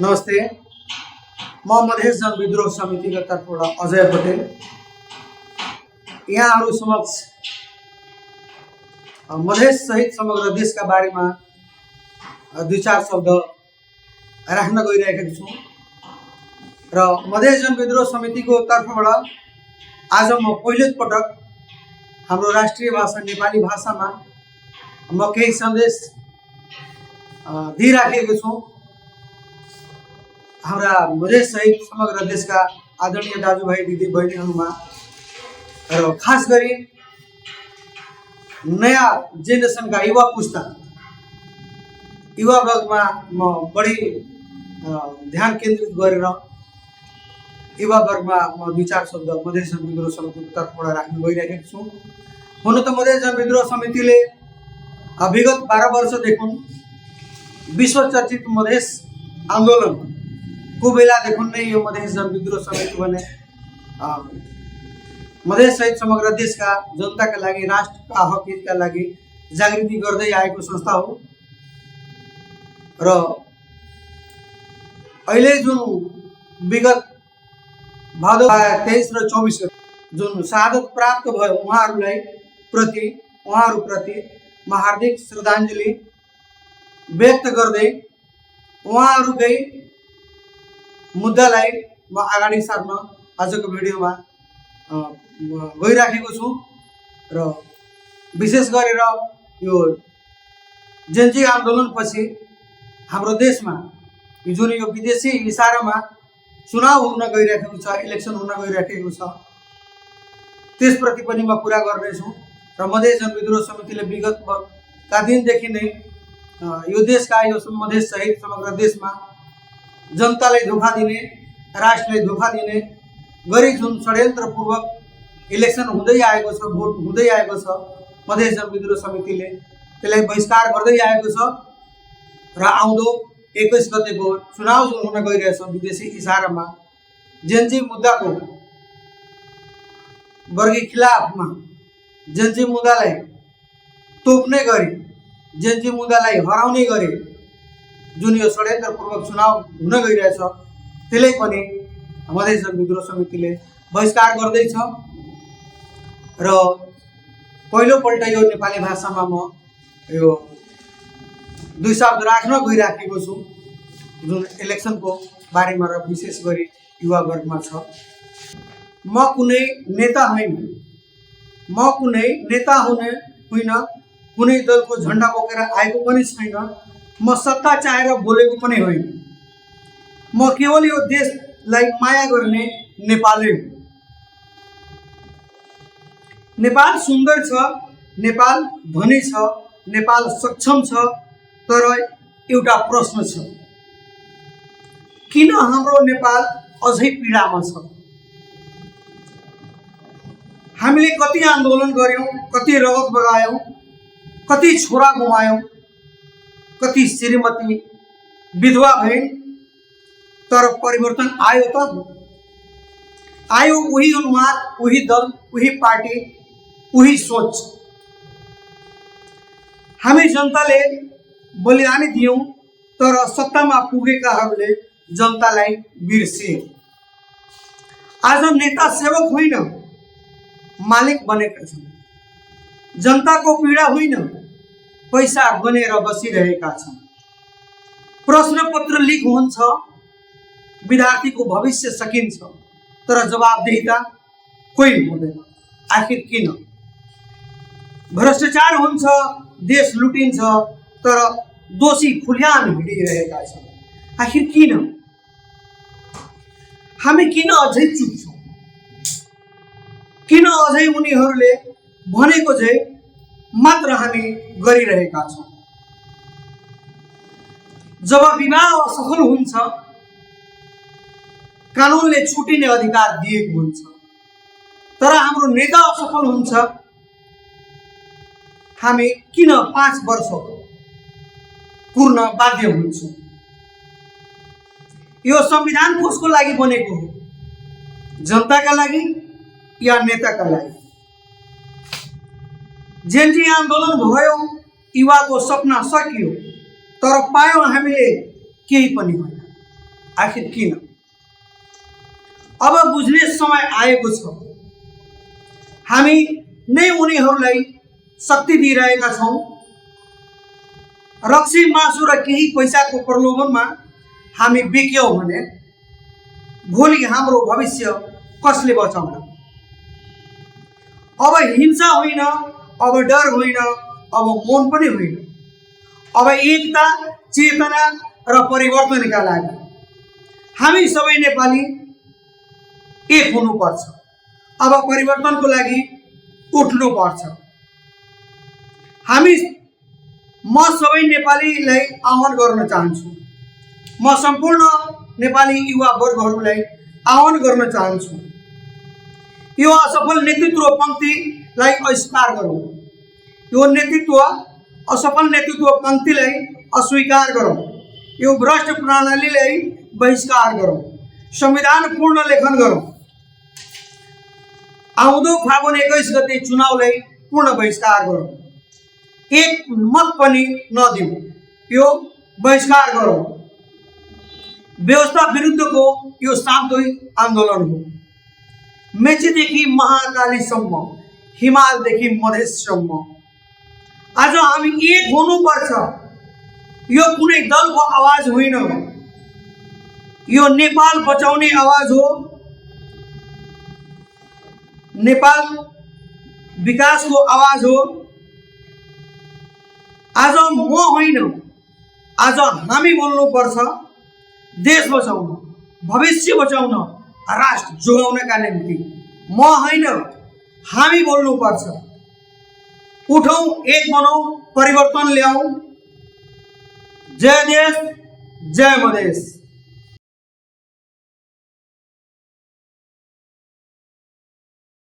नमस्ते। म मधेस जनविद्रोह समितिका तर्फबाट अजय पटेल यहाँहरू समक्ष मधेस सहित समग्र देशका बारेमा दुई चार शब्द राख्न गइरहेको छु र मधेस जनविद्रोह समितिको तर्फबाट आज म पहिलो पटक हाम्रो राष्ट्रिय भाषा नेपाली भाषामा म केही सन्देश दिइराखेको छु। हाम्रा मधेस सहित समग्र देशका आदरणीय दाजुभाइ दिदीबहिनीहरूमा र खास गरी नयाँ जेनेरेसनका युवा पुस्ता युवा वर्गमा म बढी ध्यान केन्द्रित गरेर युवा वर्गमा म दुई चार शब्द मधेस जनविद्रोह समितिको तर्फबाट राख्न गइरहेको छु। हुन त मधेस जनविद्रोह समितिले विगत 12 वर्षदेखि विश्व चर्चित मधेस आन्दोलन को बेलादेखि नै यो मधेस जनविद्रोह समिति भने मधेस सहित समग्र देशका जनताका लागि राष्ट्रका हक हितका लागि जागृति गर्दै आएको संस्था हो र अहिले जुन विगत भादो 23 र 24 जुन शहादत प्राप्त भयो उहाँहरूप्रति म हार्दिक श्रद्धाञ्जली व्यक्त गर्दै उहाँहरूकै मुद्दालाई म अगाडि सार्न आजको भिडियोमा गइराखेको छु र विशेष गरेर यो जेनजी आन्दोलनपछि हाम्रो देशमा जुन यो विदेशी इसारामा चुनाव हुन गइरहेको छ, इलेक्सन हुन गइरहेको छ, त्यसप्रति पनि म कुरा गर्नेछु र मधेस जनविद्रोह समितिले विगतका दिनदेखि नै यो देशका यो मधेस सहित समग्र देशमा जनतालाई धोखा दिने, राष्ट्रलाई धोखा दिने गरी जुन षड्यन्त्रपूर्वक इलेक्सन हुँदै आएको छ, भोट हुँदै आएको छ, मधेस जनविद्रोह समितिले त्यसलाई बहिष्कार गर्दै आएको छ र आउँदो 21 गतेको चुनाव जुन हुन गइरहेछ विदेशी इसारामा जेनजी मुद्दाको वर्गी खिलाफमा जेनजी मुद्दालाई तोप्ने गरी जेनजी मुद्दालाई हराउने गरी जुन यो षड्यन्त्रपूर्वक चुनाव हुन गइरहेछ त्यसलाई पनि मधेस जनविद्रोह समितिले बहिष्कार गर्दैछ र पहिलोपल्ट यो नेपाली भाषामा म यो दुई शब्द राख्न गइराखेको छु जुन इलेक्सनको बारेमा र विशेष गरी युवा वर्गमा छ। म कुनै नेता होइन, म कुनै नेता होइन, कुनै दलको झन्डा बोकेर आएको पनि छैन, म सत्ता चाहेर बोलेको पनि होइन, म केवल यो देशलाई माया गर्ने नेपाली हुँ। नेपाल सुन्दर छ, नेपाल धनी छ, नेपाल सक्षम छ, तर एउटा प्रश्न छ, किन हाम्रो नेपाल अझै पीडामा छ? हामीले कति आन्दोलन गर्यौं, कति रगत बगायौं, कति छोरा गुमायौं, कति श्रीमती विधवा भइन्, तर परिवर्तन आयो त? आयो उही अनुहार, उही दल, उही पार्टी, उही सोच। हामी जनताले बलिदानी दियौं, तर सत्तामा पुगेकाहरूले जनतालाई बिर्से। आज नेता सेवक होइन, मालिक बनेका छन्। जनताको पीडा होइन, पैसा बनेर बसिरहेका छन्। प्रश्नपत्र लिक हुन्छ, विद्यार्थीको भविष्य सकिन्छ, तर जवाबदेहिता कोही हुँदैन। आखिर किन? भ्रष्टाचार हुन्छ, देश लुटिन्छ, तर दोषी खुल्याम हिँडिरहेका छन्। आखिर किन? हामी किन अझै चुप छौं? किन अझै उनीहरूले भनेको चाहिँ मात्र हामी गरिरहेका छौं? जब विवाह असफल हुन्छ, कानुनले छुटिने अधिकार दिएको हुन्छ, तर हाम्रो नेता असफल हुन्छ, हामी किन 5 वर्ष कुर्न बाध्य हुन्छौं? यो संविधान कसको लागि बनेको हो? जनताका लागि या नेताका लागि? जेनजी आन्दोलन भयो, युवाको सपना सकियो, तर पायौं हामीले केही पनि होइन। आखिर किन? अब बुझ्ने समय आएको छ। हामी नै उनीहरूलाई शक्ति दिइरहेका छौँ। रक्सी मासु र केही पैसाको प्रलोभनमा हामी बिक्यौँ भने भोलि हाम्रो भविष्य कसले बचाउला? अब हिंसा होइन, अब डर होइन, अब मौन पनि होइन। अब एकता, चेतना र परिवर्तनका लागि हामी सबै नेपाली एक हुनुपर्छ। अब परिवर्तनको लागि उठ्नुपर्छ। म सबै नेपालीलाई आह्वान गर्न चाहन्छु। म सम्पूर्ण नेपाली युवा वर्गहरूलाई आह्वान गर्न चाहन्छु। यो असफल नेतृत्व पंक्तिलाई अस्वीकार गरौँ। यो असफल नेतृत्व पंक्तिलाई अस्वीकार गरौँ। यो भ्रष्ट प्रणालीलाई बहिष्कार गरौँ। संविधान पूर्ण लेखन गरौँ। आउँदो फागुन 21 गते चुनावलाई पूर्ण बहिष्कार गरौँ। एक मत पनि नदिउँ। यो बहिष्कार गरौँ। व्यवस्था विरुद्धको यो सामूहिक आन्दोलन हो। मेचीदेखि महाकालीसम्म, हिमालदेखि मधेससम्म आज हामी एक हुनुपर्छ। यो कुनै दलको आवाज होइन, यो नेपाल बचाउने आवाज हो। नेपाल विकासको आवाज हो। आज म होइन, आज हामी बोल्नुपर्छ। देश बचाउन, भविष्य बचाउन, राष्ट्र जोगाउनका निम्ति म होइन, हामी बोल्नुपर्छ। उठौँ, एक बनौँ, परिवर्तन ल्याऊ। जय देश, जय मधेस।